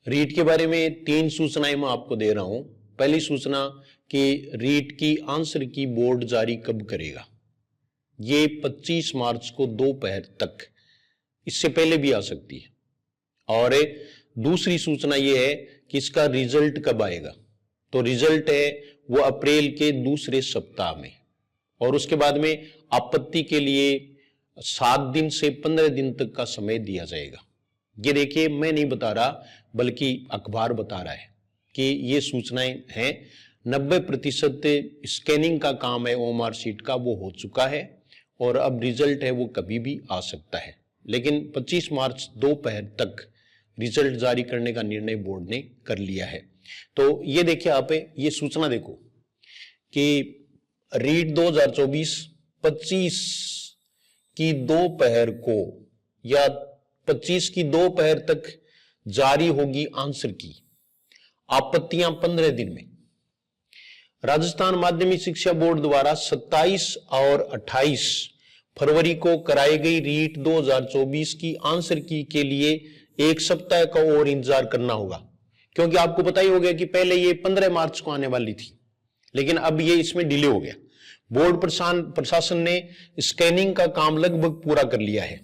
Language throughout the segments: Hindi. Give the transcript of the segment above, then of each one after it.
रीट के बारे में 3 सूचनाएं मैं आपको दे रहा हूं। पहली सूचना कि रीट की आंसर की बोर्ड जारी कब करेगा। ये 25 मार्च को दोपहर तक, इससे पहले भी आ सकती है। और दूसरी सूचना ये है कि इसका रिजल्ट कब आएगा। तो रिजल्ट है वो अप्रैल के दूसरे सप्ताह में, और उसके बाद में आपत्ति के लिए 7 दिन से 15 दिन तक का समय दिया जाएगा। ये देखिए, मैं नहीं बता रहा बल्कि अखबार बता रहा है कि ये सूचनाएं हैं। 90% स्कैनिंग का काम है ओएमआर शीट का, वो हो चुका है और अब रिजल्ट है वो कभी भी आ सकता है। लेकिन 25 मार्च दोपहर तक रिजल्ट जारी करने का निर्णय बोर्ड ने कर लिया है। तो ये देखिए, आप ये सूचना देखो कि रीट 2024 25 की दोपहर को या 25 की दोपहर तक जारी होगी आंसर की, आपत्तियां 15 दिन में। राजस्थान माध्यमिक शिक्षा बोर्ड द्वारा 27 और 28 फरवरी को कराई गई रीट 2024 की आंसर की के लिए 1 सप्ताह का और इंतजार करना होगा, क्योंकि आपको पता ही हो गया कि पहले ये 15 मार्च को आने वाली थी, लेकिन अब ये इसमें डिले हो गया। बोर्ड प्रशासन ने स्कैनिंग का काम लगभग पूरा कर लिया है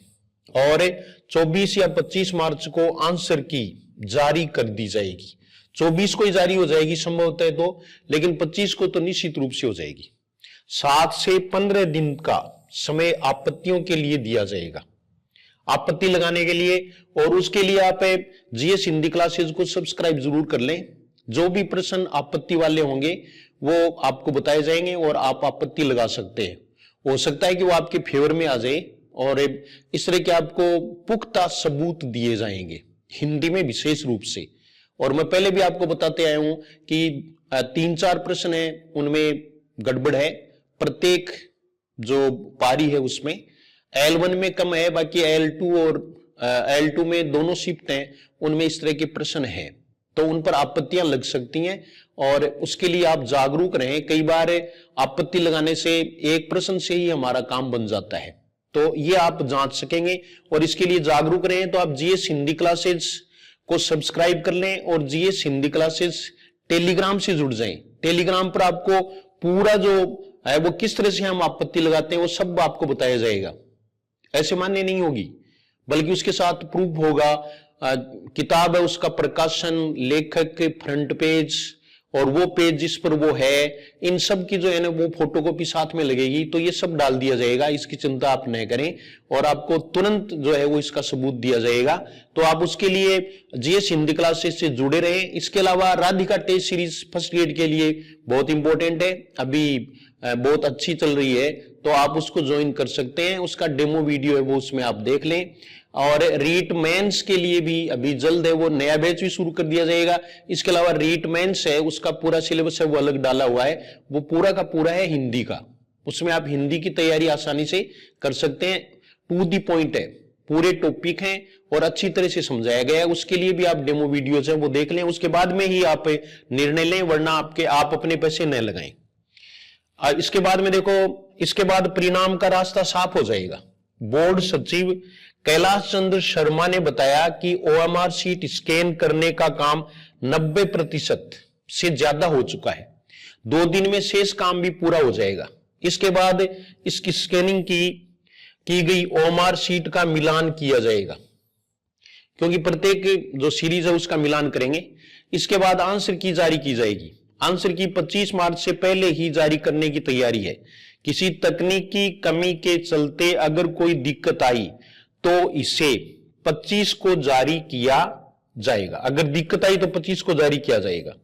और 24 या 25 मार्च को आंसर की जारी कर दी जाएगी। 24 को ही जारी हो जाएगी संभवतः है तो, लेकिन 25 को तो निश्चित रूप से हो जाएगी। 7 से 15 दिन का समय आपत्तियों के लिए दिया जाएगा, आपत्ति लगाने के लिए। और उसके लिए आप जीएस हिंदी क्लासेज को सब्सक्राइब जरूर कर लें। जो भी प्रश्न आपत्ति वाले होंगे वो आपको बताए जाएंगे और आप आपत्ति लगा सकते हैं। हो सकता है कि वो आपके फेवर में आ जाए और इस तरह के आपको पुख्ता सबूत दिए जाएंगे, हिंदी में विशेष रूप से। और मैं पहले भी आपको बताते आया हूं कि 3-4 प्रश्न है उनमें गड़बड़ है, प्रत्येक जो पारी है उसमें L1 में कम है, बाकी L2 और L2 में दोनों शिफ्ट हैं, उनमें इस तरह के प्रश्न हैं, तो उन पर आपत्तियां लग सकती हैं और उसके लिए आप जागरूक रहें। कई बार आपत्ति लगाने से एक प्रश्न से ही हमारा काम बन जाता है, तो ये आप जांच सकेंगे और इसके लिए जागरूक रहें। तो आप जीएस हिंदी क्लासेस को सब्सक्राइब कर लें और जीएस हिंदी क्लासेस टेलीग्राम से जुड़ जाएं। टेलीग्राम पर आपको पूरा जो है वो किस तरह से हम आपत्ति लगाते हैं वो सब आपको बताया जाएगा। ऐसे मान्य नहीं होगी, बल्कि उसके साथ प्रूफ होगा। किताब है, उसका प्रकाशन, लेखक के फ्रंट पेज और वो पेज जिस पर वो है, इन सब की जो है ना वो फोटोकॉपी साथ में लगेगी, तो ये सब डाल दिया जाएगा। इसकी चिंता आप न करें और आपको तुरंत जो है वो इसका सबूत दिया जाएगा। तो आप उसके लिए जीएस हिंदी क्लासेस से जुड़े रहें। इसके अलावा Radhika test series first grade के लिए बहुत इंपॉर्टेंट है, अभी बहुत अच्छी चल रही है, तो आप उसको ज्वाइन कर सकते हैं। उसका डेमो वीडियो है वो उसमें आप देख लें। और रीट मेंस के लिए भी अभी जल्द है वो नया बैच भी शुरू कर दिया जाएगा। इसके अलावा रीट मेंस है, उसका पूरा सिलेबस है वो अलग डाला हुआ है, वो पूरा का पूरा है हिंदी का। उसमें आप हिंदी की तैयारी आसानी से कर सकते हैं। टू दी पॉइंट है, पूरे टॉपिक हैं और अच्छी तरह से समझाया गया है। उसके लिए भी आप डेमो वीडियोज है वो देख लें, उसके बाद में ही आप निर्णय लें, वरना आप अपने पैसे न लगाएं। इसके बाद में देखो, इसके बाद परिणाम का रास्ता साफ हो जाएगा। बोर्ड सचिव कैलाश चंद्र शर्मा ने बताया कि ओएमआर शीट स्कैन करने का काम 90% से ज्यादा हो चुका है। 2 दिन में शेष काम भी पूरा हो जाएगा। इसके बाद इसकी स्कैनिंग की गई ओएमआर शीट का मिलान किया जाएगा, क्योंकि प्रत्येक जो सीरीज है उसका मिलान करेंगे। इसके बाद आंसर की जारी की जाएगी। आंसर की 25 मार्च से पहले ही जारी करने की तैयारी है। किसी तकनीकी कमी के चलते अगर कोई दिक्कत आई तो इसे 25 को जारी किया जाएगा। अगर दिक्कत आई तो 25 को जारी किया जाएगा,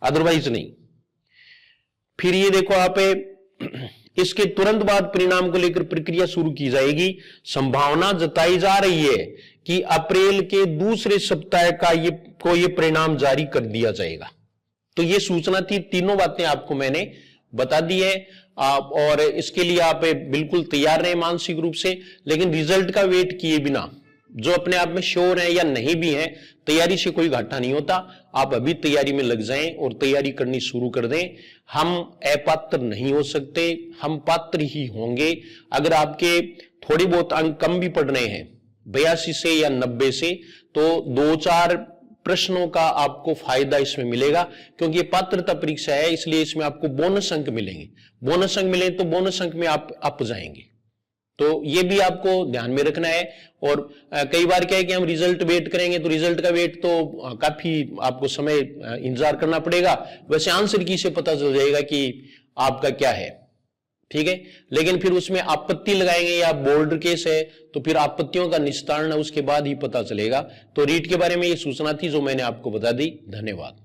अदरवाइज नहीं। फिर ये देखो आप, इसके तुरंत बाद परिणाम को लेकर प्रक्रिया शुरू की जाएगी। संभावना जताई जा रही है कि अप्रैल के दूसरे सप्ताह का ये परिणाम जारी कर दिया जाएगा। तो ये सूचना थी, तीनों बातें आपको मैंने बता दी है और इसके लिए आप बिल्कुल तैयार रहे मानसिक रूप से। लेकिन रिजल्ट का वेट किए बिना, जो अपने आप में श्योर है या नहीं भी है, तैयारी से कोई घाटा नहीं होता। आप अभी तैयारी में लग जाएं और तैयारी करनी शुरू कर दें। हम अपात्र नहीं हो सकते, हम पात्र ही होंगे। अगर आपके थोड़ी बहुत अंक कम भी पड़ रहे हैं 82 से या 90 से, तो 2-4 प्रश्नों का आपको फायदा इसमें मिलेगा, क्योंकि ये पात्रता परीक्षा है, इसलिए इसमें आपको बोनस अंक मिलेंगे। बोनस अंक मिले तो बोनस अंक में आप अप जाएंगे, तो ये भी आपको ध्यान में रखना है। और कई बार क्या है कि हम रिजल्ट वेट करेंगे, तो रिजल्ट का वेट तो काफी आपको समय इंतजार करना पड़ेगा, वैसे आंसर की से पता चल जाएगा कि आपका क्या है, ठीक है। लेकिन फिर उसमें आपत्ति लगाएंगे या बोर्ड केस है तो फिर आपत्तियों का निस्तारण उसके बाद ही पता चलेगा। तो रीट के बारे में ये सूचना थी जो मैंने आपको बता दी। धन्यवाद।